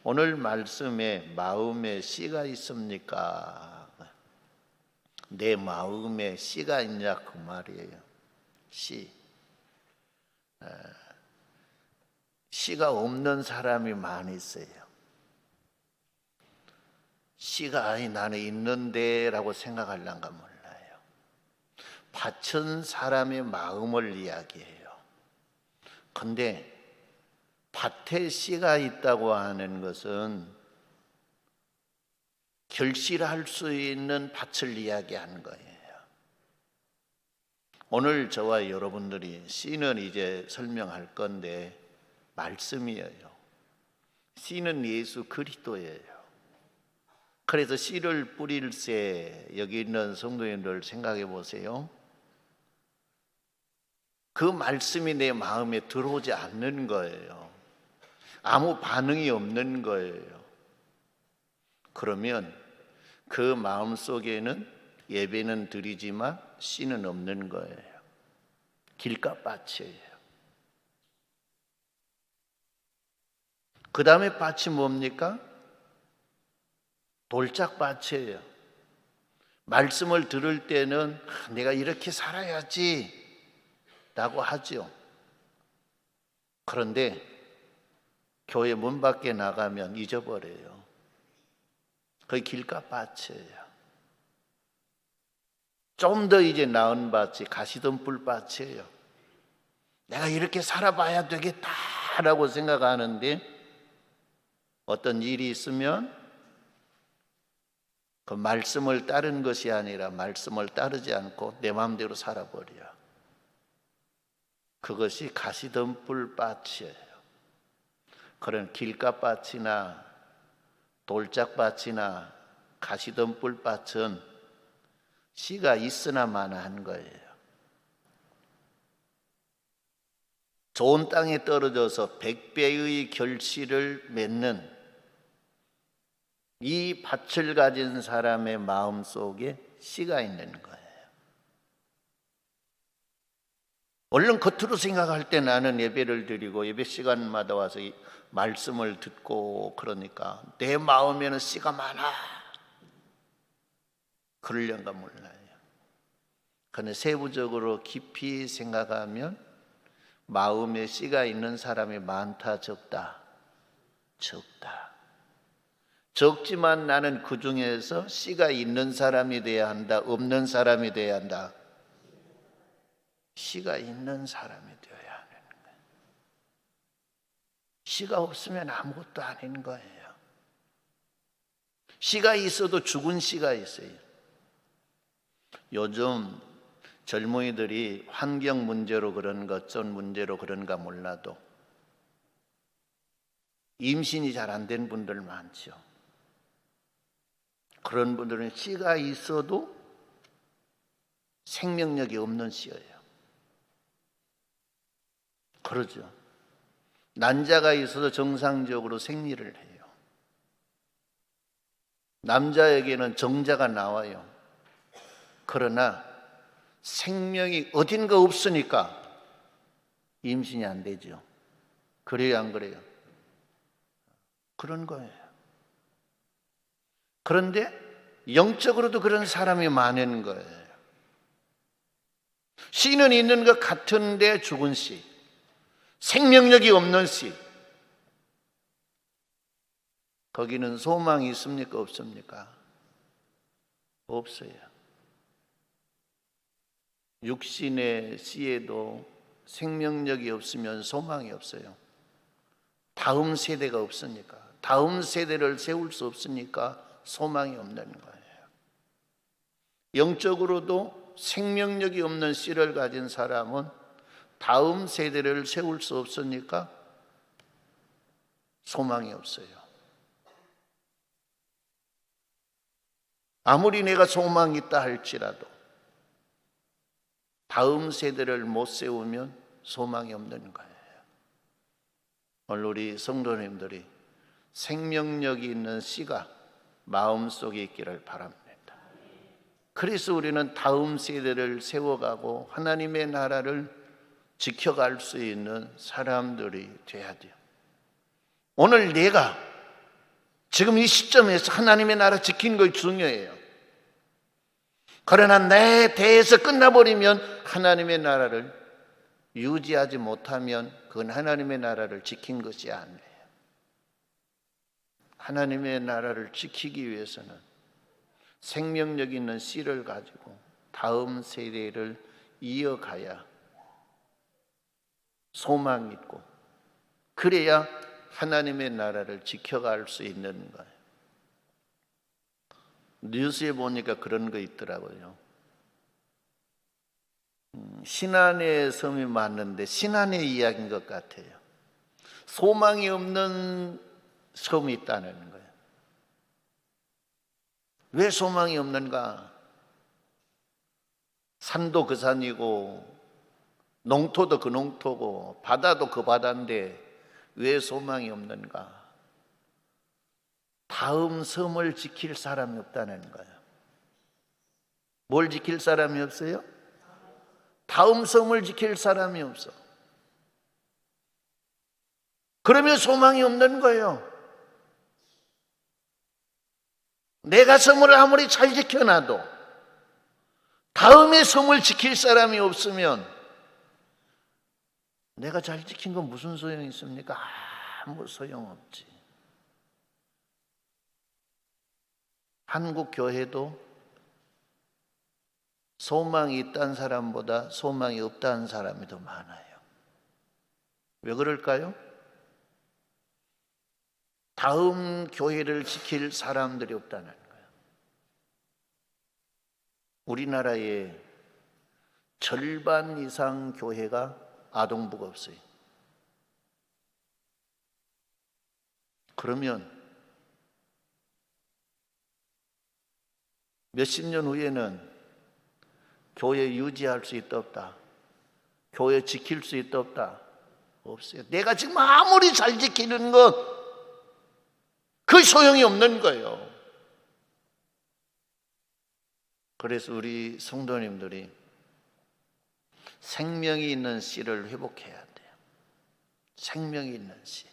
오늘 말씀에 마음에 씨가 있습니까? 내 마음에 씨가 있냐 그 말이에요. 씨. 씨가 없는 사람이 많이 있어요. 씨가 아니 나는 있는데 라고 생각하려는가 몰라요. 밭은 사람의 마음을 이야기해요. 근데 밭에 씨가 있다고 하는 것은 결실할 수 있는 밭을 이야기하는 거예요. 오늘 저와 여러분들이 씨는 이제 설명할 건데 말씀이에요. 씨는 예수 그리스도예요. 그래서 씨를 뿌릴 때 여기 있는 성도님들 생각해 보세요. 그 말씀이 내 마음에 들어오지 않는 거예요. 아무 반응이 없는 거예요. 그러면 그 마음 속에는 예배는 드리지만 씨는 없는 거예요. 길가밭이에요. 그 다음에 밭이 뭡니까? 돌짝밭이에요. 말씀을 들을 때는 내가 이렇게 살아야지 라고 하죠. 그런데 교회 문 밖에 나가면 잊어버려요. 거의 길가밭이에요. 좀 더 이제 나은 밭이 가시덤불 밭이에요. 내가 이렇게 살아봐야 되겠다라고 생각하는데 어떤 일이 있으면 그 말씀을 따른 것이 아니라 말씀을 따르지 않고 내 마음대로 살아버려. 그것이 가시덤불 밭이에요. 그런 길가밭이나 돌짝밭이나 가시덤불 밭은 씨가 있으나 마나한 거예요. 좋은 땅에 떨어져서 100배의 결실을 맺는 이 밭을 가진 사람의 마음 속에 씨가 있는 거예요. 얼른 겉으로 생각할 때 나는 예배를 드리고 예배 시간마다 와서 말씀을 듣고 그러니까 내 마음에는 씨가 많아. 그러려는가 몰라요. 그런데 세부적으로 깊이 생각하면 마음에 씨가 있는 사람이 많다 적다? 적다. 적지만 나는 그 중에서 씨가 있는 사람이 돼야 한다? 없는 사람이 돼야 한다? 씨가 있는 사람이 되어야 하는 거예요. 씨가 없으면 아무것도 아닌 거예요. 씨가 있어도 죽은 씨가 있어요. 요즘 젊은이들이 환경 문제로 그런가 어떤 문제로 그런가 몰라도 임신이 잘 안 된 분들 많죠. 그런 분들은 씨가 있어도 생명력이 없는 씨예요. 그러죠. 난자가 있어도 정상적으로 생리를 해요. 남자에게는 정자가 나와요. 그러나 생명이 어딘가 없으니까 임신이 안 되죠. 그래요, 안 그래요? 그런 거예요. 그런데 영적으로도 그런 사람이 많은 거예요. 씨는 있는 것 같은데 죽은 씨, 생명력이 없는 씨. 거기는 소망이 있습니까? 없습니까? 없어요. 육신의 씨에도 생명력이 없으면 소망이 없어요. 다음 세대가 없으니까, 다음 세대를 세울 수 없으니까 소망이 없는 거예요. 영적으로도 생명력이 없는 씨를 가진 사람은 다음 세대를 세울 수 없으니까 소망이 없어요. 아무리 내가 소망이 있다 할지라도 다음 세대를 못 세우면 소망이 없는 거예요. 오늘 우리 성도님들이 생명력이 있는 씨가 마음속에 있기를 바랍니다. 그래서 우리는 다음 세대를 세워가고 하나님의 나라를 지켜갈 수 있는 사람들이 돼야 돼요. 오늘 내가 지금 이 시점에서 하나님의 나라 지키는 것이 중요해요. 그러나 내 대에서 끝나버리면 하나님의 나라를 유지하지 못하면 그건 하나님의 나라를 지킨 것이 아니에요. 하나님의 나라를 지키기 위해서는 생명력 있는 씨를 가지고 다음 세대를 이어가야 소망이 있고, 그래야 하나님의 나라를 지켜갈 수 있는 거예요. 뉴스에 보니까 그런 거 있더라고요. 신안의 섬이 맞는데 신안의 이야기인 것 같아요. 소망이 없는 섬이 있다는 거예요. 왜 소망이 없는가? 산도 그 산이고 농토도 그 농토고 바다도 그 바다인데 왜 소망이 없는가? 다음 섬을 지킬 사람이 없다는 거예요. 뭘 지킬 사람이 없어요? 다음 섬을 지킬 사람이 없어. 그러면 소망이 없는 거예요. 내가 섬을 아무리 잘 지켜놔도 다음의 섬을 지킬 사람이 없으면 내가 잘 지킨 건 무슨 소용이 있습니까? 아무 소용없지. 한국 교회도 소망이 있다는 사람보다 소망이 없다는 사람이 더 많아요. 왜 그럴까요? 다음 교회를 지킬 사람들이 없다는 거예요. 우리나라의 절반 이상 교회가 아동부가 없어요. 그러면 몇십 년 후에는 교회 유지할 수 있다 없다? 교회 지킬 수 있다 없다? 없어요. 내가 지금 아무리 잘 지키는 것 그 소용이 없는 거예요. 그래서 우리 성도님들이 생명이 있는 씨를 회복해야 돼요. 생명이 있는 씨.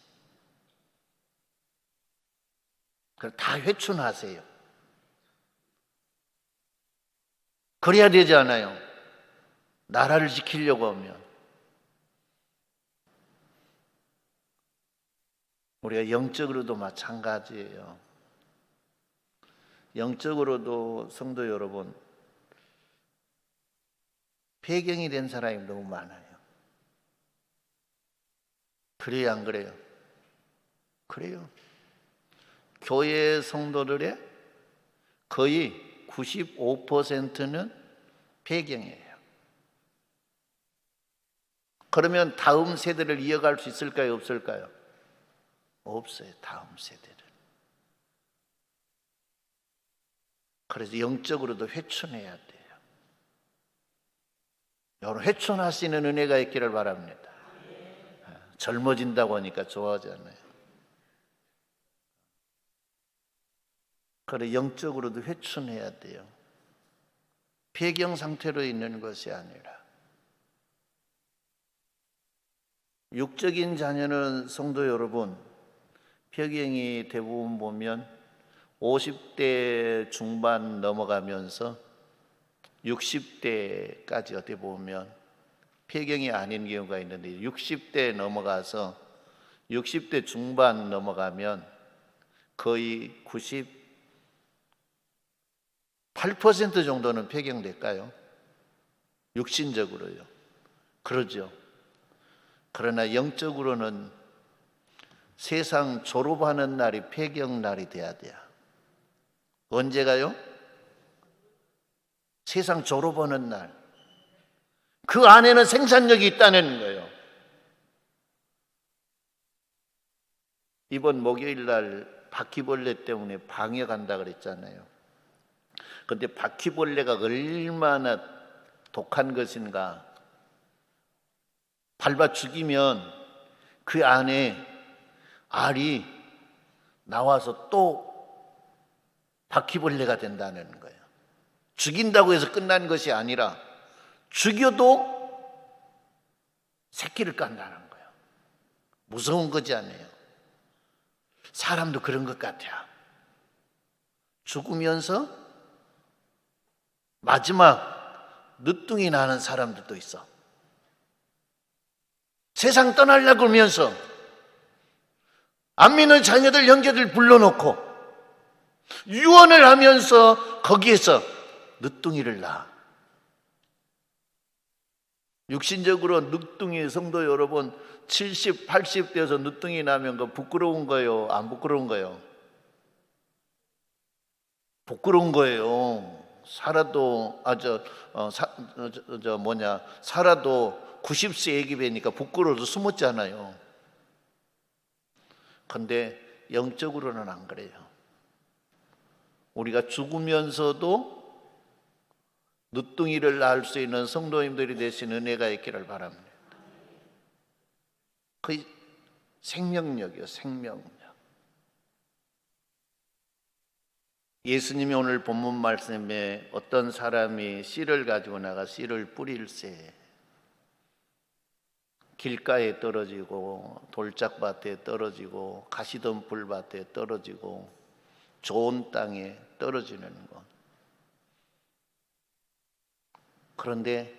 그걸 다 회춘하세요. 그래야 되지 않아요? 나라를 지키려고 하면. 우리가 영적으로도 마찬가지예요. 영적으로도 성도 여러분, 폐경이 된 사람이 너무 많아요. 그래요, 안 그래요? 그래요. 교회 성도들의 거의 95%는 폐경이에요. 그러면 다음 세대를 이어갈 수 있을까요, 없을까요? 없어요, 다음 세대를. 그래서 영적으로도 회춘해야 돼요. 여러분, 회춘하시는 은혜가 있기를 바랍니다. 젊어진다고 하니까 좋아하잖아요. 그래, 영적으로도 회춘해야 돼요. 폐경 상태로 있는 것이 아니라. 육적인 자녀는 성도 여러분, 폐경이 대부분 보면 50대 중반 넘어가면서 60대까지 어떻게 보면 폐경이 아닌 경우가 있는데, 60대 넘어가서 60대 중반 넘어가면 거의 98% 정도는 폐경될까요? 육신적으로요. 그러죠. 그러나 영적으로는 세상 졸업하는 날이 폐경 날이 돼야 돼요. 언제가요? 세상 졸업하는 날. 그 안에는 생산력이 있다는 거예요. 이번 목요일 날 바퀴벌레 때문에 방에 간다 그랬잖아요. 그런데 바퀴벌레가 얼마나 독한 것인가. 밟아 죽이면 그 안에 알이 나와서 또 바퀴벌레가 된다는 거예요. 죽인다고 해서 끝난 것이 아니라 죽여도 새끼를 깐다는 거예요. 무서운 거지 않아요? 사람도 그런 것 같아요. 죽으면서 마지막 늦둥이 나는 사람들도 있어. 세상 떠나려고 하면서 안 믿는 자녀들, 형제들 불러놓고 유언을 하면서 거기에서 늦둥이를 낳아. 육신적으로 늦둥이 성도 여러분 70, 80 돼서 늦둥이 나면 그 부끄러운 거예요? 안 부끄러운 거예요? 부끄러운 거예요. 살아도 살아도 90세 애기배니까 부끄러워서 숨었잖아요. 근데 영적으로는 안 그래요. 우리가 죽으면서도 늦둥이를 낳을 수 있는 성도님들이 되신 은혜가 있기를 바랍니다. 그 생명력이요, 생명력. 예수님이 오늘 본문 말씀에 어떤 사람이 씨를 가지고 나가 씨를 뿌릴새 길가에 떨어지고 돌짝밭에 떨어지고 가시덤 불밭에 떨어지고 좋은 땅에 떨어지는 것. 그런데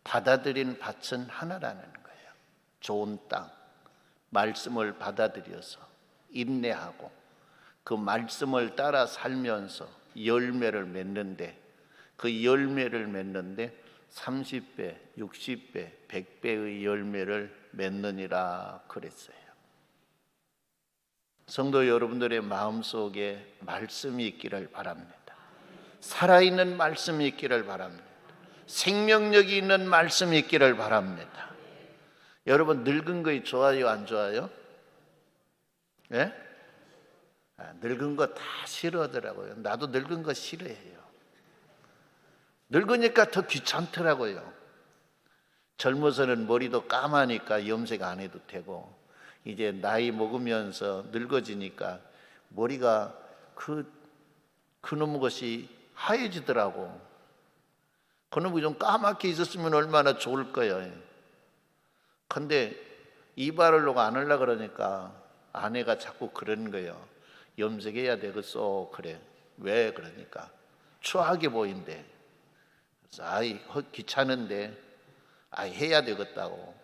받아들인 밭은 하나라는 거예요. 좋은 땅, 말씀을 받아들여서 인내하고 그 말씀을 따라 살면서 열매를 맺는데 그 열매를 맺는데 30배, 60배, 100배의 열매를 맺느니라 그랬어요. 성도 여러분들의 마음속에 말씀이 있기를 바랍니다. 살아있는 말씀이 있기를 바랍니다. 생명력이 있는 말씀이 있기를 바랍니다. 여러분 늙은 거 좋아요, 안 좋아요? 예? 늙은 거 다 싫어하더라고요. 나도 늙은 거 싫어해요. 늙으니까 더 귀찮더라고요. 젊어서는 머리도 까마니까 염색 안 해도 되고 이제 나이 먹으면서 늙어지니까 머리가 그놈의 것이 하얘지더라고. 그놈이 좀 까맣게 있었으면 얼마나 좋을 거예요. 근데 이발을 안 하려고 그러니까 아내가 자꾸 그러는 거예요. 염색해야 되겠어. 그래. 왜? 그러니까 추하게 보인대. 그래서 귀찮은데 해야 되겠다고.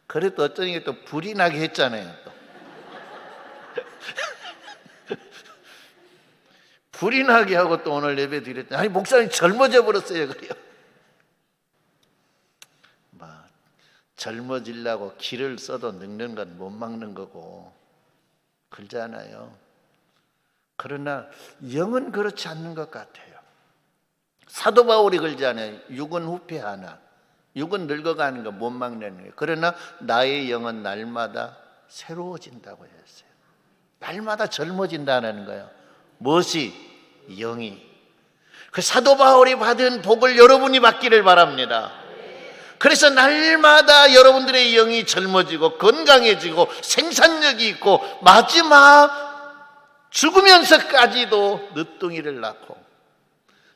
그래도 어쩌니 또 불이 나게 했잖아요. 또. 불이 나게 하고 또 오늘 예배 드렸더니 목사님 젊어져 버렸어요. 그래요. 젊어지려고 기를 써도 늙는 건 못 막는 거고 그러잖아요. 그러나 영은 그렇지 않는 것 같아요. 사도 바울이 그러잖아요. 육은 후패하나 육은 늙어가는 거 못 막는 거예요. 그러나 나의 영은 날마다 새로워진다고 했어요. 날마다 젊어진다는 거예요. 무엇이? 영이. 그 사도 바울이 받은 복을 여러분이 받기를 바랍니다. 그래서 날마다 여러분들의 영이 젊어지고 건강해지고 생산력이 있고 마지막 죽으면서까지도 늦둥이를 낳고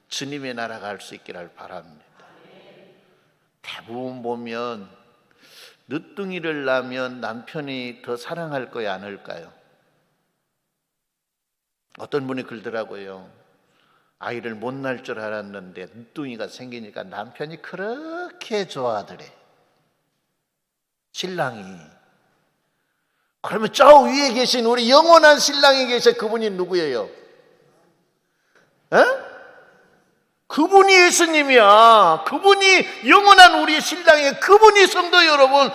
주님의 나라 갈 수 있기를 바랍니다. 대부분 보면 늦둥이를 낳으면 남편이 더 사랑할 거야 안 할까요? 어떤 분이 그러더라고요. 아이를 못 낳을 줄 알았는데 늦둥이가 생기니까 남편이 그렇게 좋아하더래. 신랑이. 그러면 저 위에 계신 우리 영원한 신랑이 계셔. 그분이 누구예요? 그분이 예수님이야. 그분이 영원한 우리의 신랑이에요. 그분이 성도 여러분.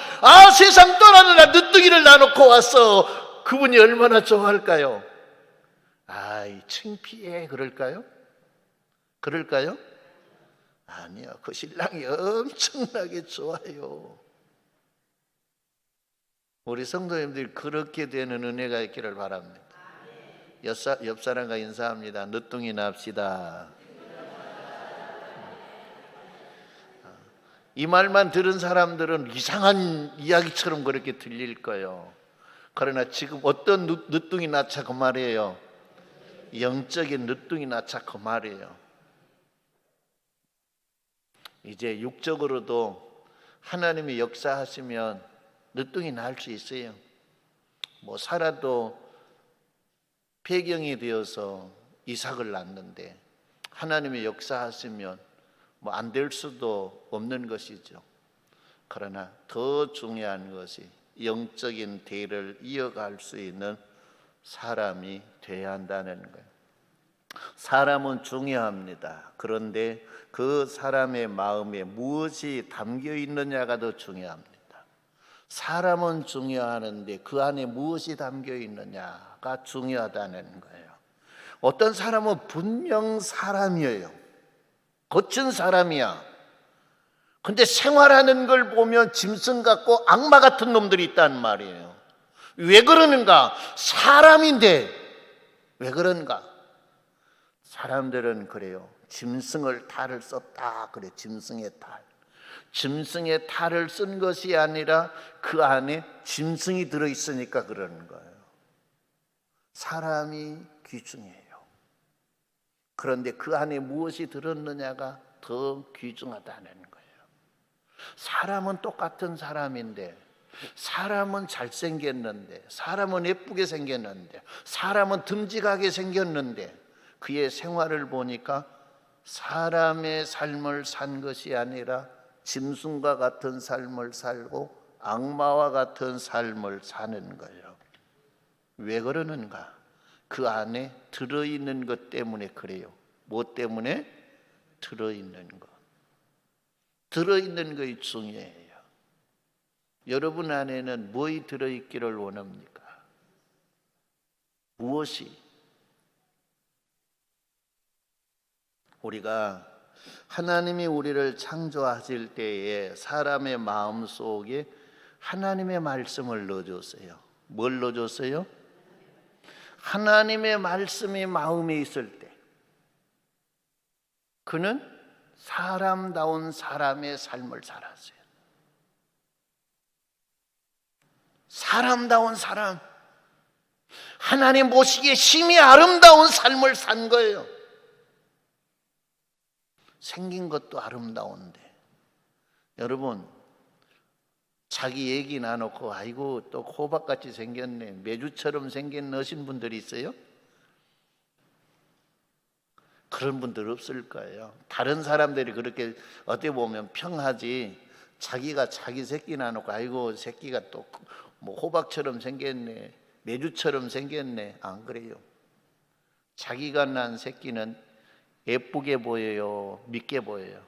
세상 떠나느라 늦둥이를 낳아놓고 왔어. 그분이 얼마나 좋아할까요? 창피해. 그럴까요? 그럴까요? 아니요. 그 신랑이 엄청나게 좋아요. 우리 성도님들이 그렇게 되는 은혜가 있기를 바랍니다. 옆 사람과 인사합니다. 늦둥이 납시다. 이 말만 들은 사람들은 이상한 이야기처럼 그렇게 들릴 거예요. 그러나 지금 어떤 늦둥이 낳자 그 말이에요. 영적인 늦둥이 낳자 그 말이에요. 이제 육적으로도 하나님이 역사하시면 늦둥이 낳을 수 있어요. 살아도 폐경이 되어서 이삭을 낳는데 하나님의 역사하시면 뭐 안 될 수도 없는 것이죠. 그러나 더 중요한 것이 영적인 대를 이어갈 수 있는 사람이 돼야 한다는 거예요. 사람은 중요합니다. 그런데 그 사람의 마음에 무엇이 담겨 있느냐가 더 중요합니다. 사람은 중요하는데 그 안에 무엇이 담겨 있느냐가 중요하다는 거예요. 어떤 사람은 분명 사람이에요. 거친 사람이야. 근데 생활하는 걸 보면 짐승 같고 악마 같은 놈들이 있단 말이에요. 왜 그러는가? 사람인데 왜 그런가? 사람들은 그래요. 짐승을 탈을 썼다 그래. 짐승의 탈. 짐승의 탈을 쓴 것이 아니라 그 안에 짐승이 들어있으니까 그러는 거예요. 사람이 귀중해요. 그런데 그 안에 무엇이 들었느냐가 더 귀중하다는 거예요. 사람은 똑같은 사람인데, 사람은 잘생겼는데, 사람은 예쁘게 생겼는데, 사람은 듬직하게 생겼는데, 그의 생활을 보니까 사람의 삶을 산 것이 아니라 짐승과 같은 삶을 살고 악마와 같은 삶을 사는 거예요. 왜 그러는가? 그 안에 들어있는 것 때문에 그래요. 뭐 때문에? 들어있는 것. 들어있는 것이 중요해요. 여러분 안에는 무엇이 들어있기를 원합니까? 무엇이? 우리가 하나님이 우리를 창조하실 때에 사람의 마음 속에 하나님의 말씀을 넣어줬어요. 뭘 넣어줬어요? 하나님의 말씀이 마음에 있을 때 그는 사람다운 사람의 삶을 살았어요. 사람다운 사람, 하나님 보시기에 심히 아름다운 삶을 산 거예요. 생긴 것도 아름다운데, 여러분 자기 얘기 나놓고 아이고 또 호박같이 생겼네, 메주처럼 생긴 분들이 있어요? 그런 분들 없을 거예요. 다른 사람들이 그렇게 어떻게 보면 평하지, 자기가 자기 새끼 나놓고 아이고 새끼가 또 뭐 호박처럼 생겼네, 메주처럼 생겼네, 안 그래요. 자기가 낳은 새끼는 예쁘게 보여요, 믿게 보여요?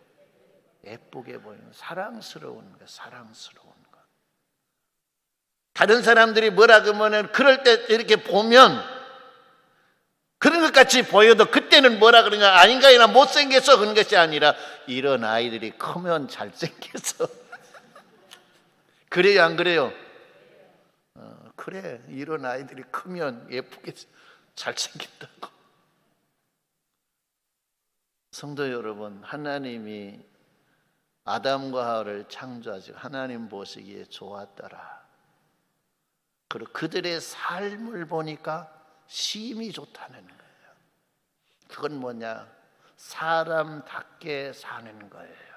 예쁘게 보여요. 사랑스러운 거, 사랑스러운 거. 다른 사람들이 뭐라 그러면은 그럴 때 이렇게 보면 그런 것 같이 보여도 그때는 뭐라 그러냐, 아닌가이나 못생겨서 그런 것이 아니라 이런 아이들이 크면 잘생겨서 그래요, 안 그래요? 그래, 이런 아이들이 크면 예쁘게 잘생긴다고. 성도 여러분, 하나님이 아담과 하와를 창조하시고 하나님 보시기에 좋았더라. 그리고 그들의 삶을 보니까 심히 좋다는 거예요. 그건 뭐냐? 사람답게 사는 거예요.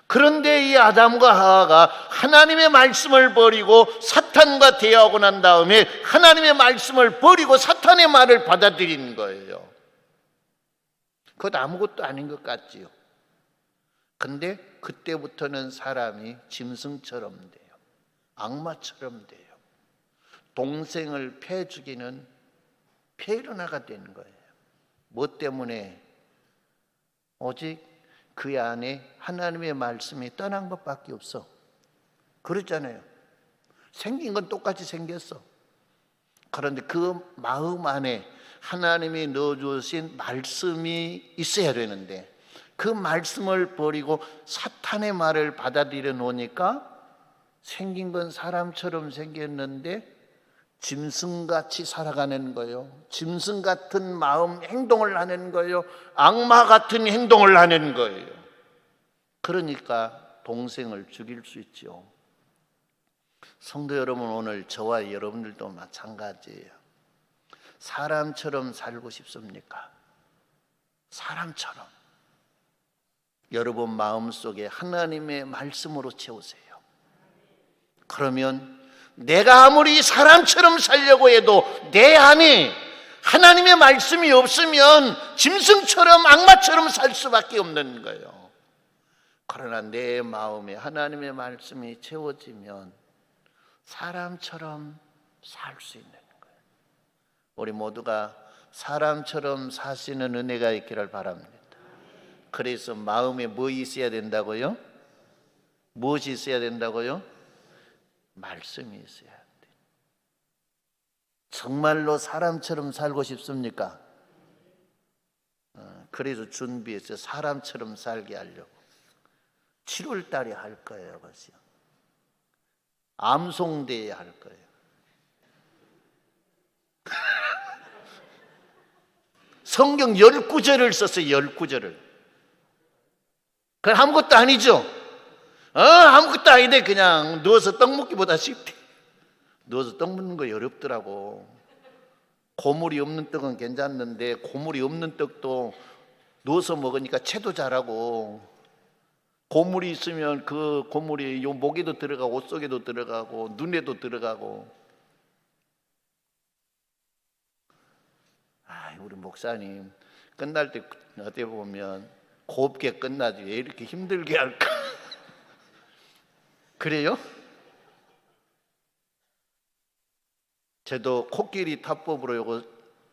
그런데 이 아담과 하와가 하나님의 말씀을 버리고 사탄과 대화하고 난 다음에 하나님의 말씀을 버리고 사탄의 말을 받아들인 거예요. 그것 아무것도 아닌 것 같지요. 근데 그때부터는 사람이 짐승처럼 돼요. 악마처럼 돼요. 동생을 패 죽이는 패러나가 되는 거예요. 뭐 때문에? 오직 그 안에 하나님의 말씀이 떠난 것밖에 없어. 그렇잖아요. 생긴 건 똑같이 생겼어. 그런데 그 마음 안에 하나님이 넣어주신 말씀이 있어야 되는데 그 말씀을 버리고 사탄의 말을 받아들여 놓으니까 생긴 건 사람처럼 생겼는데 짐승같이 살아가는 거예요. 짐승 같은 마음, 행동을 하는 거예요. 악마 같은 행동을 하는 거예요. 그러니까 동생을 죽일 수 있죠. 성도 여러분, 오늘 저와 여러분들도 마찬가지예요. 사람처럼 살고 싶습니까? 사람처럼. 여러분 마음속에 하나님의 말씀으로 채우세요. 그러면 내가 아무리 사람처럼 살려고 해도 내 안에 하나님의 말씀이 없으면 짐승처럼 악마처럼 살 수밖에 없는 거예요. 그러나 내 마음에 하나님의 말씀이 채워지면 사람처럼 살 수 있는 거예요. 우리 모두가 사람처럼 사시는 은혜가 있기를 바랍니다. 그래서 마음에 뭐 있어야 된다고요? 무엇이 있어야 된다고요? 말씀이 있어야 돼요. 정말로 사람처럼 살고 싶습니까? 그래서 준비해서 사람처럼 살게 하려고 7월 달에 할 거예요. 벌써 암송대회 할 거예요. 성경 19절을 썼어요. 19절을. 그건 아무것도 아니죠. 아무것도 아닌데 그냥 누워서 떡 먹기보다 쉽대. 누워서 떡 먹는 거 어렵더라고. 고물이 없는 떡은 괜찮는데 고물이 없는 떡도 누워서 먹으니까 체도 잘하고, 고물이 있으면 그 고물이 요 목에도 들어가고 옷 속에도 들어가고 눈에도 들어가고. 우리 목사님 끝날 때 어떻게 보면 곱게 끝나지 왜 이렇게 힘들게 할까? 그래요? 저도 코끼리 타법으로 요거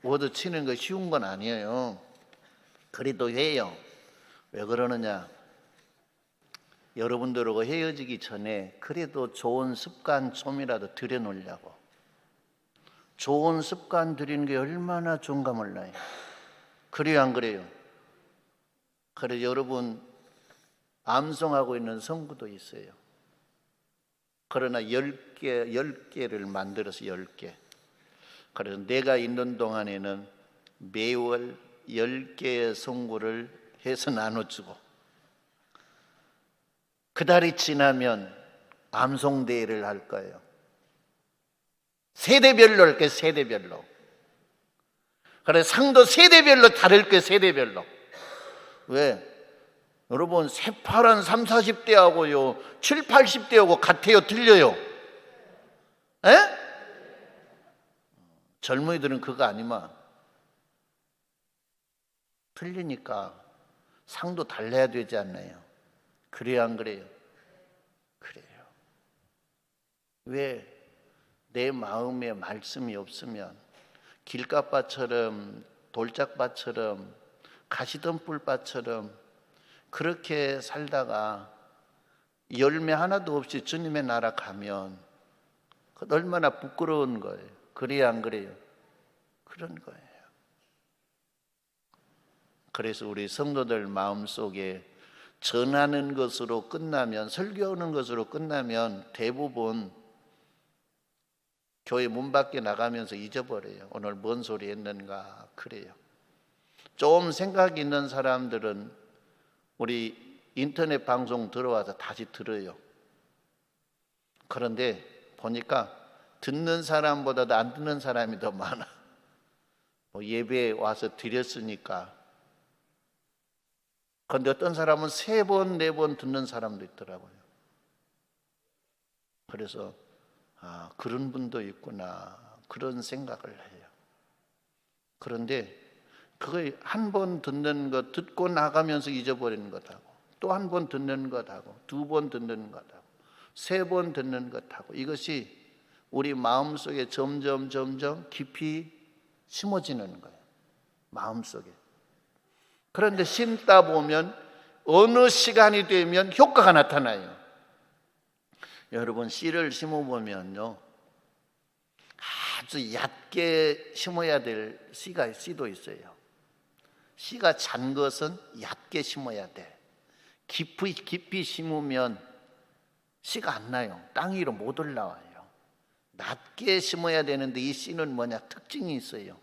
워드 치는 거 쉬운 건 아니에요. 그래도 해요. 왜 그러느냐? 여러분들하고 헤어지기 전에 그래도 좋은 습관 좀이라도 들여놓으려고. 좋은 습관 들이는 게 얼마나 좋은가 몰라요. 그래요, 안 그래요? 그래, 여러분 암송하고 있는 성구도 있어요. 그러나 10개를 만들어서 10개. 그래서 내가 있는 동안에는 매월 10개의 성구를 해서 나눠주고, 그 달이 지나면 암송대회를 할 거예요. 세대별로 할 거예요. 세대별로. 그래, 상도 세대별로 다를 거예요. 세대별로. 왜? 여러분 새파란 30, 40대하고요 7, 80대하고 같아요? 틀려요? 에? 젊은이들은 그거 아니마. 틀리니까 상도 달라야 되지 않나요? 그래요, 안 그래요? 그래요. 왜? 내 마음에 말씀이 없으면 길가밭처럼 돌짝밭처럼 가시덤불밭처럼 그렇게 살다가 열매 하나도 없이 주님의 나라 가면 얼마나 부끄러운 거예요. 그래요, 안 그래요? 그런 거예요. 그래서 우리 성도들 마음속에 전하는 것으로 끝나면, 설교하는 것으로 끝나면 대부분 교회 문 밖에 나가면서 잊어버려요. 오늘 뭔 소리 했는가. 그래요. 좀 생각 있는 사람들은 우리 인터넷 방송 들어와서 다시 들어요. 그런데 보니까 듣는 사람보다도 안 듣는 사람이 더 많아. 예배에 와서 드렸으니까. 그런데 어떤 사람은 3번, 4번 듣는 사람도 있더라고요. 그래서 그런 분도 있구나, 그런 생각을 해요. 그런데 그거 한 번 듣는 것, 듣고 나가면서 잊어버리는 것하고, 또 한 번 듣는 것하고, 2번 듣는 것하고, 3번 듣는 것하고, 이것이 우리 마음속에 점점 깊이 심어지는 거예요. 마음속에. 그런데 심다 보면 어느 시간이 되면 효과가 나타나요. 여러분 씨를 심어보면요, 아주 얕게 심어야 될 씨도 있어요. 씨가 잔 것은 얕게 심어야 돼. 깊이 심으면 씨가 안 나요. 땅 위로 못 올라와요. 낮게 심어야 되는데 이 씨는 뭐냐? 특징이 있어요.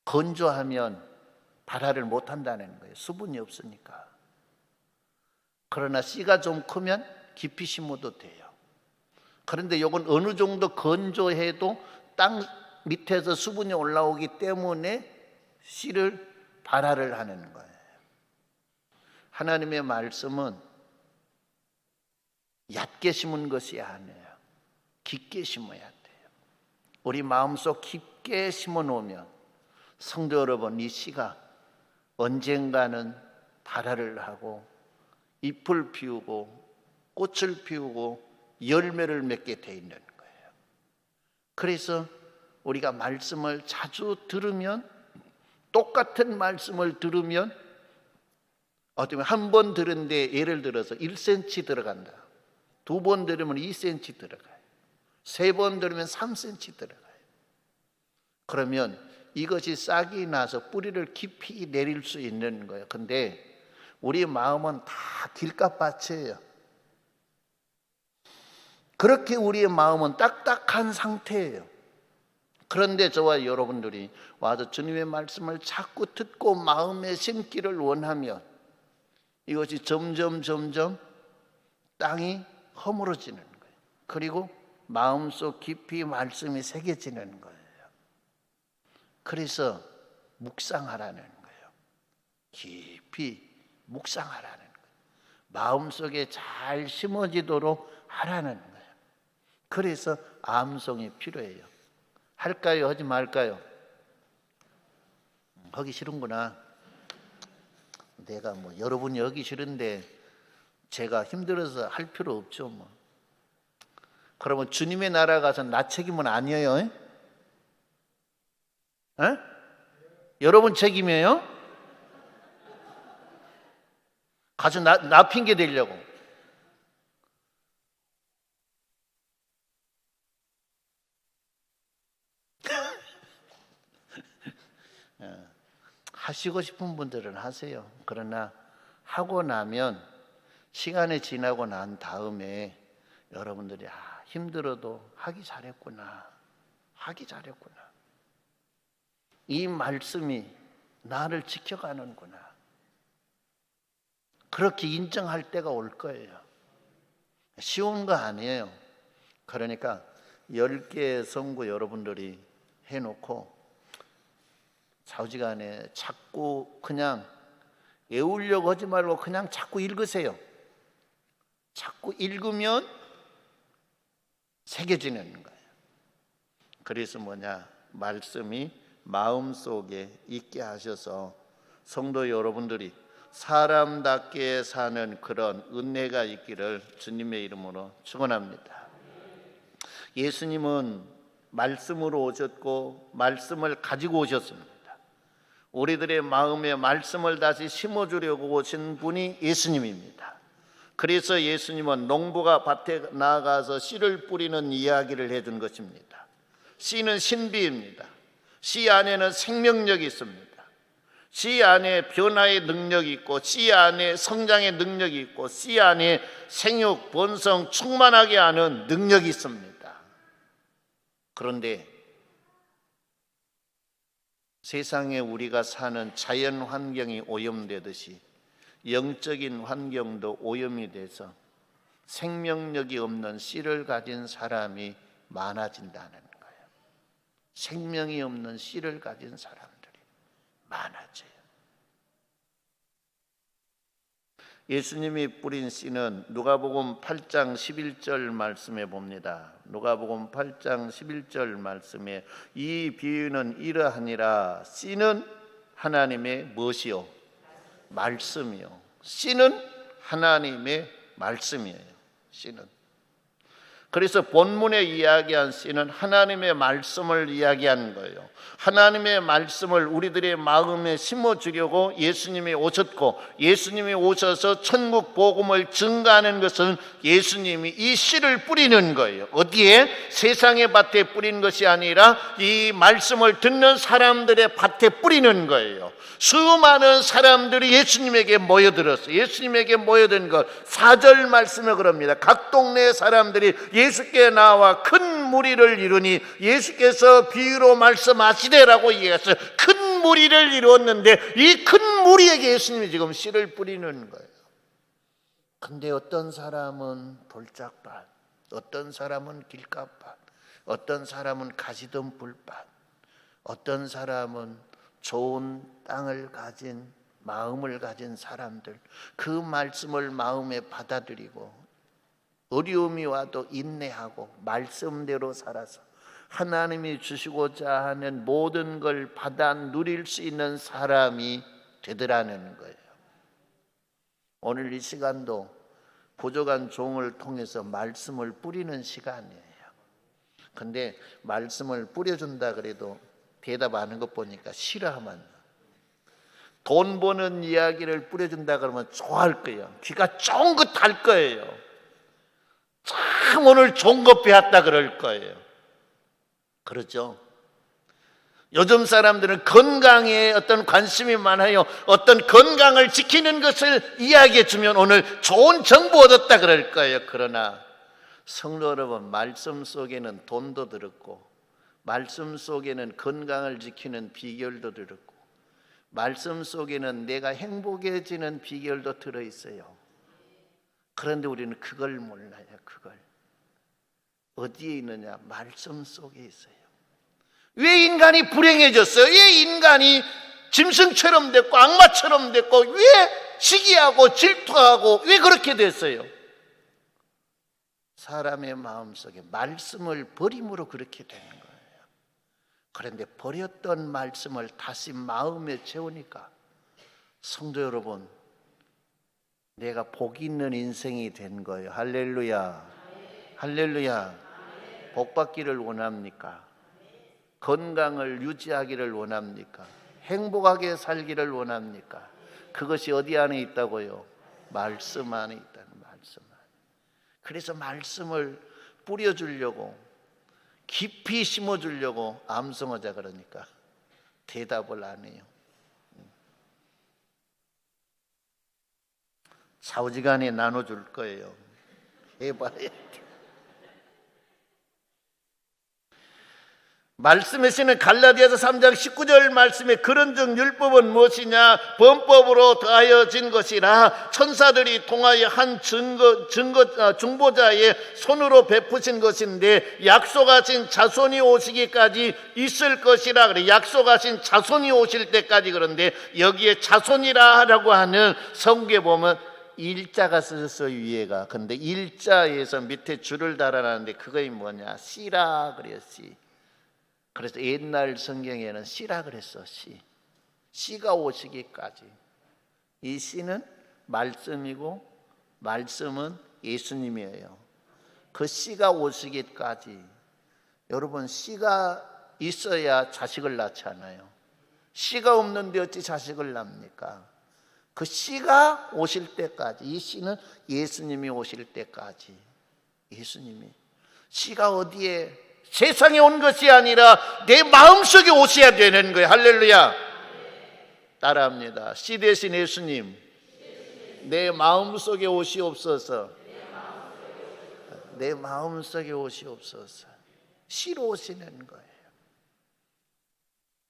건조하면 발화를 못 한다는 거예요. 수분이 없으니까. 그러나 씨가 좀 크면 깊이 심어도 돼요. 그런데 이건 어느 정도 건조해도 땅 밑에서 수분이 올라오기 때문에 씨를 발화를 하는 거예요. 하나님의 말씀은 얕게 심은 것이 아니에요. 깊게 심어야 돼요. 우리 마음속 깊게 심어 놓으면 성도 여러분, 이 씨가 언젠가는 발화를 하고 잎을 피우고 꽃을 피우고 열매를 맺게 돼 있는 거예요. 그래서 우리가 말씀을 자주 들으면, 똑같은 말씀을 들으면, 어쩌면 한 번 들은데 예를 들어서 1cm 들어간다. 2번 들으면 2cm 들어가요. 3번 들으면 3cm 들어가요. 그러면 이것이 싹이 나서 뿌리를 깊이 내릴 수 있는 거예요. 근데 우리 마음은 다 길가밭이에요. 그렇게 우리의 마음은 딱딱한 상태예요. 그런데 저와 여러분들이 와서 주님의 말씀을 자꾸 듣고 마음에 심기를 원하면 이것이 점점 땅이 허물어지는 거예요. 그리고 마음속 깊이 말씀이 새겨지는 거예요. 그래서 묵상하라는 거예요. 깊이 묵상하라는 거예요. 마음속에 잘 심어지도록 하라는 거예요. 그래서 암송이 필요해요. 할까요? 하지 말까요? 하기 싫은구나. 내가 여러분이 하기 싫은데 제가 힘들어서 할 필요 없죠. 그러면 주님의 나라 가서 나 책임은 아니에요. 에? 여러분 책임이에요? 가서 나 핑계 대려고. 하시고 싶은 분들은 하세요. 그러나 하고 나면 시간이 지나고 난 다음에 여러분들이 힘들어도 하기 잘했구나. 이 말씀이 나를 지켜가는구나. 그렇게 인정할 때가 올 거예요. 쉬운 거 아니에요. 그러니까 10개의 선고 여러분들이 해놓고 좌우지간에 자꾸 그냥 외우려고 하지 말고 그냥 자꾸 읽으세요. 자꾸 읽으면 새겨지는 거예요. 그래서 말씀이 마음속에 있게 하셔서 성도 여러분들이 사람답게 사는 그런 은혜가 있기를 주님의 이름으로 축원합니다. 예수님은 말씀으로 오셨고 말씀을 가지고 오셨습니다. 우리들의 마음에 말씀을 다시 심어주려고 오신 분이 예수님입니다. 그래서 예수님은 농부가 밭에 나가서 씨를 뿌리는 이야기를 해준 것입니다. 씨는 신비입니다. 씨 안에는 생명력이 있습니다. 씨 안에 변화의 능력이 있고, 씨 안에 성장의 능력이 있고, 씨 안에 생육, 본성 충만하게 하는 능력이 있습니다. 그런데 세상에 우리가 사는 자연 환경이 오염되듯이 영적인 환경도 오염이 돼서 생명력이 없는 씨를 가진 사람이 많아진다는 거예요. 생명이 없는 씨를 가진 사람들이 많아져요. 예수님이 뿌린 씨는 누가복음 8장 11절 말씀에 봅니다. 누가복음 8장 11절 말씀에 이 비유는 이러하니라. 씨는 하나님의 무엇이요? 말씀이요. 씨는 하나님의 말씀이에요. 씨는. 그래서 본문에 이야기한 씨는 하나님의 말씀을 이야기한 거예요. 하나님의 말씀을 우리들의 마음에 심어주려고 예수님이 오셨고, 예수님이 오셔서 천국 복음을 증거하는 것은 예수님이 이 씨를 뿌리는 거예요. 어디에? 세상의 밭에 뿌린 것이 아니라 이 말씀을 듣는 사람들의 밭에 뿌리는 거예요. 수많은 사람들이 예수님에게 모여들었어요. 예수님에게 모여든 것 4절 말씀에 그럽니다. 각 동네 사람들이 예수께 나와 큰 무리를 이루니 예수께서 비유로 말씀하시되라고 얘기했어요. 큰 무리를 이루었는데 이 큰 무리에게 예수님이 지금 씨를 뿌리는 거예요. 근데 어떤 사람은 돌짝밭, 어떤 사람은 길가밭, 어떤 사람은 가시덤 불밭, 어떤 사람은 좋은 땅을 가진, 마음을 가진 사람들, 그 말씀을 마음에 받아들이고 어려움이 와도 인내하고 말씀대로 살아서 하나님이 주시고자 하는 모든 걸 받아 누릴 수 있는 사람이 되더라는 거예요. 오늘 이 시간도 부족한 종을 통해서 말씀을 뿌리는 시간이에요. 근데 말씀을 뿌려준다 그래도 대답하는 것 보니까 싫어하면, 돈 버는 이야기를 뿌려준다 그러면 좋아할 거예요. 귀가 쫑긋할 거예요. 참 오늘 좋은 거 배웠다 그럴 거예요. 그렇죠? 요즘 사람들은 건강에 어떤 관심이 많아요. 어떤 건강을 지키는 것을 이야기해 주면 오늘 좋은 정보 얻었다 그럴 거예요. 그러나 성도 여러분, 말씀 속에는 돈도 들었고, 말씀 속에는 건강을 지키는 비결도 들었고, 말씀 속에는 내가 행복해지는 비결도 들어있어요. 그런데 우리는 그걸 몰라요. 그걸 어디에 있느냐? 말씀 속에 있어요. 왜 인간이 불행해졌어요? 왜 인간이 짐승처럼 됐고 악마처럼 됐고 왜 시기하고 질투하고 왜 그렇게 됐어요? 사람의 마음속에 말씀을 버림으로 그렇게 되는 거예요. 그런데 버렸던 말씀을 다시 마음에 채우니까 성도 여러분, 내가 복 있는 인생이 된 거예요. 할렐루야. 할렐루야. 복 받기를 원합니까? 건강을 유지하기를 원합니까? 행복하게 살기를 원합니까? 그것이 어디 안에 있다고요? 말씀 안에 있다는, 말씀 안에. 그래서 말씀을 뿌려주려고, 깊이 심어주려고 암송하자 그러니까 대답을 안 해요. 좌우지간에 나눠줄 거예요. 해봐야 돼. 말씀하시는 갈라디아서 3장 19절 말씀에 그런즉 율법은 무엇이냐? 범법으로 더하여진 것이라 천사들이 통하여 한 중보자의 손으로 베푸신 것인데 약속하신 자손이 오시기까지 있을 것이라 그래. 약속하신 자손이 오실 때까지. 그런데 여기에 자손이라고 하는 성경에 보면 일자가 쓰였어요, 위에가. 근데 일자에서 밑에 줄을 달아놨는데 그게 뭐냐? 씨라 그래요, 씨. 그래서 옛날 성경에는 씨라 그랬어. 씨가 오시기까지. 이 씨는 말씀이고 말씀은 예수님이에요. 그 씨가 오시기까지. 여러분, 씨가 있어야 자식을 낳잖아요. 씨가 없는데 어찌 자식을 낳습니까? 그 씨가 오실 때까지. 이 씨는 예수님이 오실 때까지. 예수님이. 씨가 어디에? 세상에 온 것이 아니라 내 마음속에 오셔야 되는 거예요. 할렐루야. 따라합니다. 씨 대신 예수님, 내 마음속에 오시옵소서. 내 마음속에 오시옵소서. 씨로 오시는 거예요.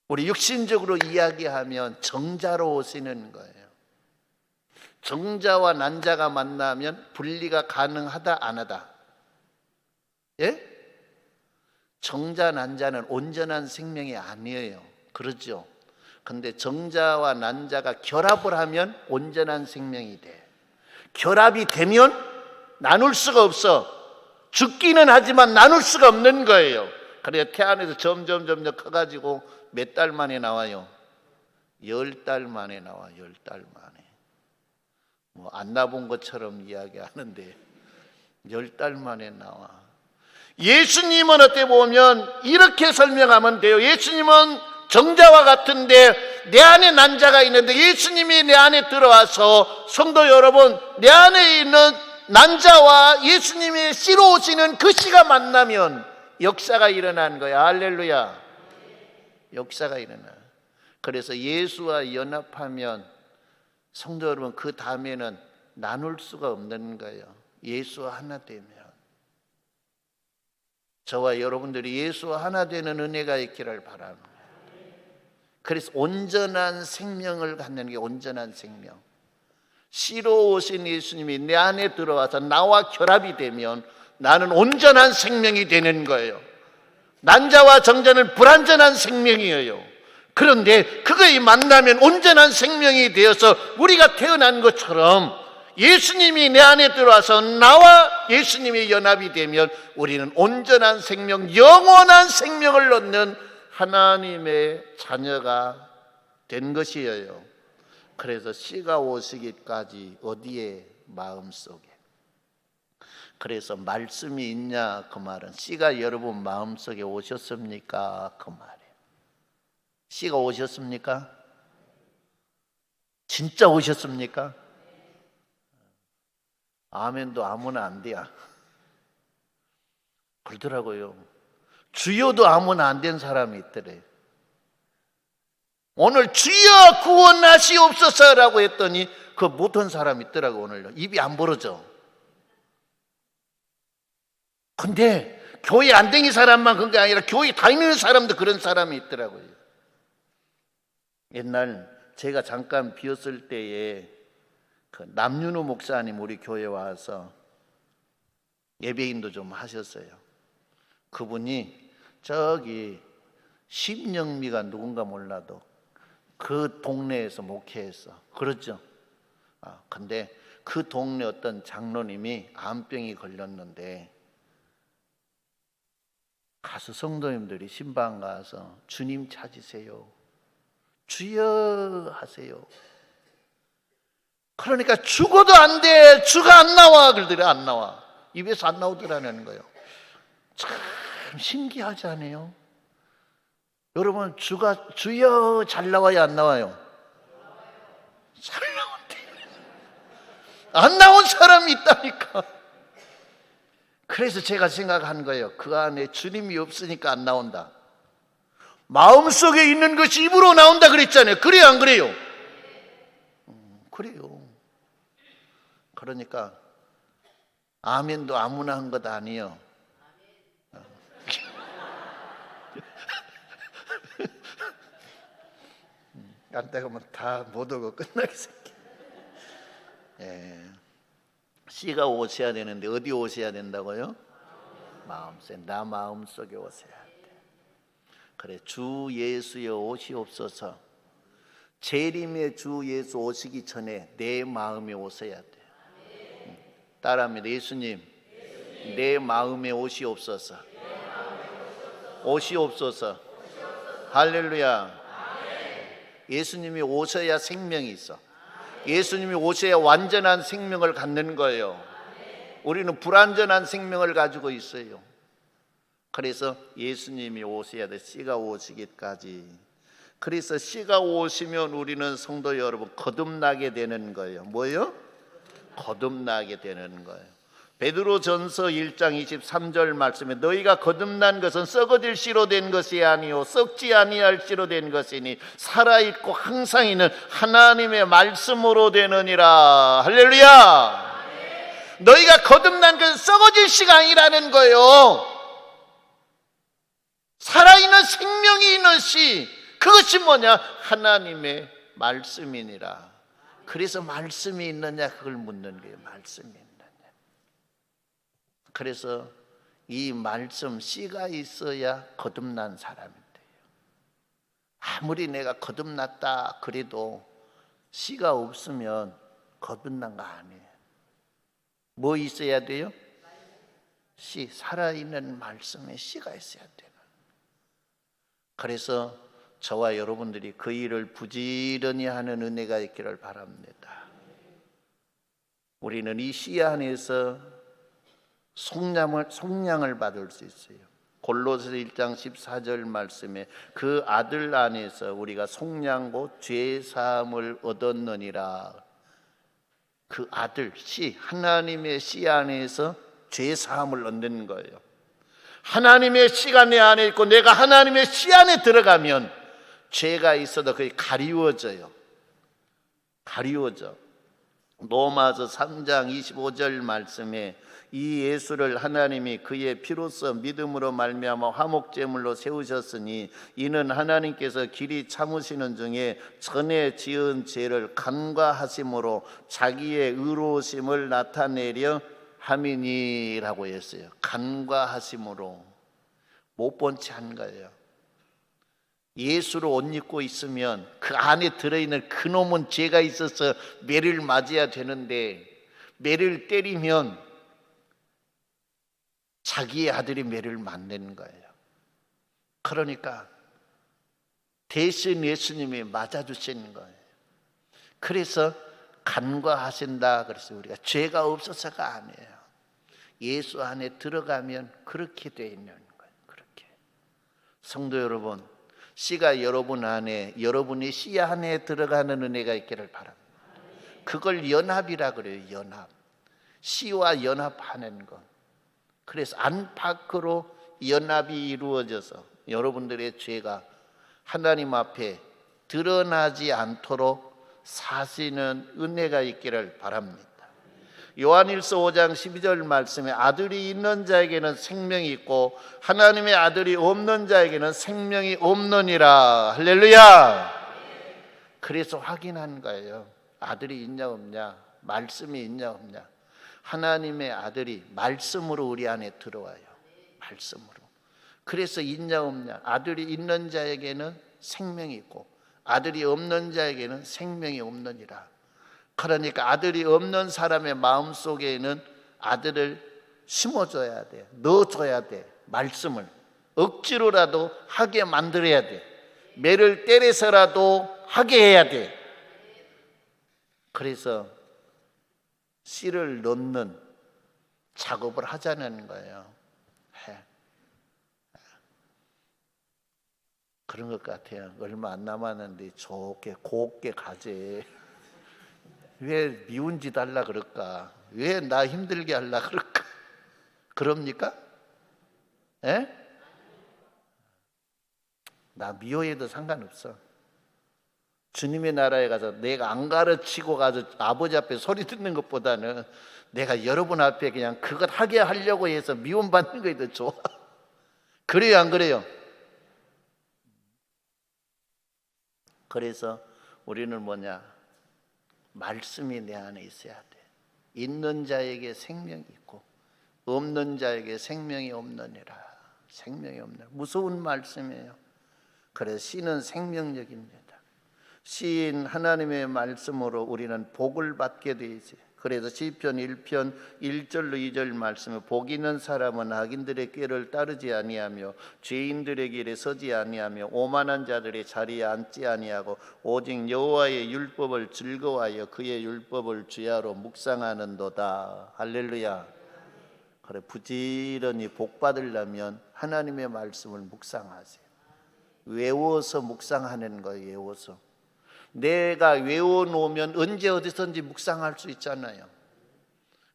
우리 육신적으로 이야기하면 정자로 오시는 거예요. 정자와 난자가 만나면 분리가 가능하다 안 하다? 예? 정자 난자는 온전한 생명이 아니에요. 그렇죠? 근데 정자와 난자가 결합을 하면 온전한 생명이 돼. 결합이 되면 나눌 수가 없어. 죽기는 하지만 나눌 수가 없는 거예요. 그래서 태 안에서 점점 커가지고 몇 달 만에 나와요? 10달 만에 나와. 10달 만에. 뭐 안 나본 것처럼 이야기하는데 10달 만에 나와. 예수님은 어떻게 보면 이렇게 설명하면 돼요. 예수님은 정자와 같은데 내 안에 난자가 있는데 예수님이 내 안에 들어와서, 성도 여러분, 내 안에 있는 난자와 예수님의 씨로 오시는 그 씨가 만나면 역사가 일어나는 거야. 할렐루야. 역사가 일어나. 그래서 예수와 연합하면 성도 여러분, 그 다음에는 나눌 수가 없는 거예요. 예수와 하나 되면. 저와 여러분들이 예수와 하나 되는 은혜가 있기를 바랍니다. 그래서 온전한 생명을 갖는 게 온전한 생명. 씨로 오신 예수님이 내 안에 들어와서 나와 결합이 되면 나는 온전한 생명이 되는 거예요. 난자와 정자는 불완전한 생명이에요. 그런데 그거에 만나면 온전한 생명이 되어서 우리가 태어난 것처럼 예수님이 내 안에 들어와서 나와 예수님이 연합이 되면 우리는 온전한 생명, 영원한 생명을 얻는 하나님의 자녀가 된 것이에요. 그래서 씨가 오시기까지 어디에? 마음속에. 그래서 말씀이 있냐 그 말은 씨가 여러분 마음속에 오셨습니까? 그 말이에요. 씨가 오셨습니까? 진짜 오셨습니까? 아멘도 아무나 안 돼야. 그러더라고요. 주여도 아무나 안 된 사람이 있더래. 오늘 주여 구원하시옵소서라고 했더니 그 못한 사람이 있더라고. 오늘 입이 안 벌어져. 근데 교회 안 다니는 사람만 그런 게 아니라 교회 다니는 사람도 그런 사람이 있더라고요. 옛날 제가 잠깐 비었을 때에 그 남윤우 목사님 우리 교회에 와서 예배인도 좀 하셨어요. 그분이 저기 심영미가 누군가 몰라도 그 동네에서 목회했어. 그렇죠? 근데 그 동네 어떤 장로님이 암병이 걸렸는데 가서 성도님들이 신방 가서 주님 찾으세요. 주여 하세요. 그러니까 죽어도 안 돼. 주가 안 나와. 그러더래. 안 나와. 입에서 안 나오더라는 거예요. 참 신기하지 않아요? 여러분 주가 주여 잘 나와요? 안 나와요? 잘 나온대. 안 나온 사람이 있다니까. 그래서 제가 생각한 거예요. 그 안에 주님이 없으니까 안 나온다. 마음속에 있는 것이 입으로 나온다 그랬잖아요. 그래요 안 그래요? 그래요. 그러니까 아멘도 아무나 한 것 아니에요. 안다가 다 못 오고 끝나게 생겨. 씨가 오셔야 되는데 어디 오셔야 된다고요? 마음속에. 나 마음속에 오셔야 돼. 그래 주 예수여 오시옵소서. 재림의 주 예수 오시기 전에 내 마음에 오셔야 돼. 따라합니다. 예수님 내 마음에 오시옵소서. 오시옵소서. 할렐루야. 예수님이 오셔야 생명이 있어. 예수님이 오셔야 완전한 생명을 갖는 거예요. 우리는 불완전한 생명을 가지고 있어요. 그래서 예수님이 오셔야 돼. 씨가 오시기까지. 그래서 씨가 오시면 우리는 성도 여러분 거듭나게 되는 거예요. 뭐예요? 거듭나게 되는 거예요. 베드로전서 1장 23절 말씀에 너희가 거듭난 것은 썩어질 씨로 된 것이 아니요 썩지 아니할 씨로 된 것이니 살아있고 항상 있는 하나님의 말씀으로 되느니라. 할렐루야. 너희가 거듭난 것은 썩어질 씨가 아니라는 거예요. 살아있는 생명이 있는 씨. 그것이 뭐냐? 하나님의 말씀이니라. 그래서 말씀이 있느냐 그걸 묻는 거예요. 말씀이 있느냐. 그래서 이 말씀 씨가 있어야 거듭난 사람이 돼요. 아무리 내가 거듭났다 그래도 씨가 없으면 거듭난 거 아니에요. 뭐 있어야 돼요? 씨, 살아있는 말씀에 씨가 있어야 돼요. 그래서 저와 여러분들이 그 일을 부지런히 하는 은혜가 있기를 바랍니다. 우리는 이 씨 안에서 속량을 받을 수 있어요. 골로새서 1장 14절 말씀에 그 아들 안에서 우리가 속량 곧 죄 사함을 얻었느니라. 그 아들 씨, 하나님의 씨 안에서 죄 사함을 얻는 거예요. 하나님의 씨가 내 안에 있고 내가 하나님의 씨 안에 들어가면 죄가 있어도 그게 가리워져요. 가리워져. 로마서 3장 25절 말씀에 이 예수를 하나님이 그의 피로써 믿음으로 말미암아 화목제물로 세우셨으니 이는 하나님께서 길이 참으시는 중에 전에 지은 죄를 간과하심으로 자기의 의로우심을 나타내려 함이니라고 했어요. 간과하심으로 못 본 채 한 거예요. 예수를 옷 입고 있으면 그 안에 들어있는 그놈은 죄가 있어서 매를 맞아야 되는데 매를 때리면 자기의 아들이 매를 맞는 거예요. 그러니까 대신 예수님이 맞아주시는 거예요. 그래서 간과하신다 그래서 우리가 죄가 없어서가 아니에요. 예수 안에 들어가면 그렇게 돼 있는 거예요. 그렇게. 성도 여러분, 씨가 여러분 안에, 여러분이 씨 안에 들어가는 은혜가 있기를 바랍니다. 그걸 연합이라 그래요. 연합. 씨와 연합하는 것. 그래서 안팎으로 연합이 이루어져서 여러분들의 죄가 하나님 앞에 드러나지 않도록 사시는 은혜가 있기를 바랍니다. 요한일서 5장 12절 말씀에 아들이 있는 자에게는 생명이 있고 하나님의 아들이 없는 자에게는 생명이 없느니라. 할렐루야. 그래서 확인한 거예요. 아들이 있냐 없냐, 말씀이 있냐 없냐. 하나님의 아들이 말씀으로 우리 안에 들어와요. 말씀으로. 그래서 있냐 없냐. 아들이 있는 자에게는 생명이 있고 아들이 없는 자에게는 생명이 없느니라. 그러니까 아들이 없는 사람의 마음속에는 아들을 심어줘야 돼. 넣어줘야 돼. 말씀을 억지로라도 하게 만들어야 돼. 매를 때려서라도 하게 해야 돼. 그래서 씨를 넣는 작업을 하자는 거예요. 그런 것 같아요. 얼마 안 남았는데 좋게 곱게 가지. 왜 미운 짓 하려 그럴까? 왜 나 힘들게 하려 그럴까? 그럽니까? 에? 나 미워해도 상관없어. 주님의 나라에 가서 내가 안 가르치고 가서 아버지 앞에 소리 듣는 것보다는 내가 여러분 앞에 그냥 그것 하게 하려고 해서 미움받는 것이 더 좋아. 그래요 안 그래요? 그래서 우리는 뭐냐? 말씀이 내 안에 있어야 돼. 있는 자에게 생명이 있고 없는 자에게 생명이 없느니라. 생명이 없느니라. 무서운 말씀이에요. 그래서 씨는 생명력입니다. 씨인 하나님의 말씀으로 우리는 복을 받게 되지. 그래서 시편 1편 1절로 2절 말씀에 복 있는 사람은 악인들의 꾀를 따르지 아니하며 죄인들의 길에 서지 아니하며 오만한 자들의 자리에 앉지 아니하고 오직 여호와의 율법을 즐거워하여 그의 율법을 주야로 묵상하는도다. 할렐루야. 그래, 부지런히 복 받으려면 하나님의 말씀을 묵상하세요. 외워서 묵상하는 거예요. 외워서. 내가 외워놓으면 언제 어디서든지 묵상할 수 있잖아요.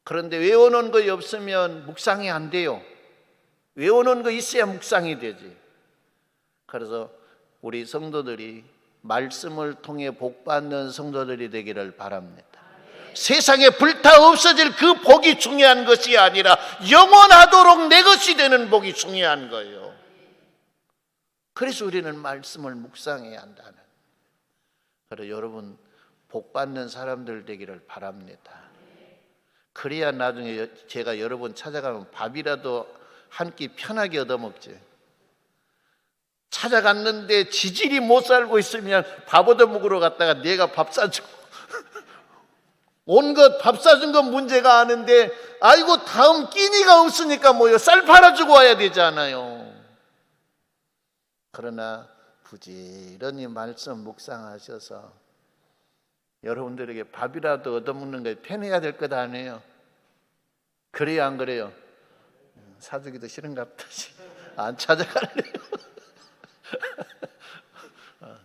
그런데 외워놓은 거 없으면 묵상이 안 돼요. 외워놓은 거 있어야 묵상이 되지. 그래서 우리 성도들이 말씀을 통해 복받는 성도들이 되기를 바랍니다. 세상에 불타 없어질 그 복이 중요한 것이 아니라 영원하도록 내 것이 되는 복이 중요한 거예요. 그래서 우리는 말씀을 묵상해야 한다는. 그래서 여러분 복받는 사람들 되기를 바랍니다. 그래야 나중에 제가 여러분 찾아가면 밥이라도 한 끼 편하게 얻어먹지. 찾아갔는데 지질이 못 살고 있으면 밥 얻어먹으러 갔다가 내가 밥 사주고 온 것 밥 사준 건 문제가 아닌데 아이고 다음 끼니가 없으니까 뭐요 쌀 팔아주고 와야 되잖아요. 그러나 부지런히 말씀 묵상하셔서 여러분들에게 밥이라도 얻어먹는 게 편해야 될 것 아니에요. 그래요 안 그래요? 사주기도 싫은가 보다. 안 찾아갈래요.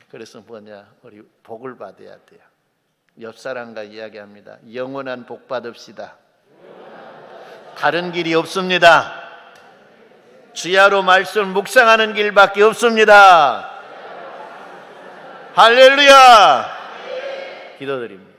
그래서 뭐냐, 우리 복을 받아야 돼요. 옆 사람과 이야기합니다. 영원한 복 받읍시다. 다른 길이 없습니다. 주야로 말씀 묵상하는 길밖에 없습니다. 할렐루야. 기도드립니다.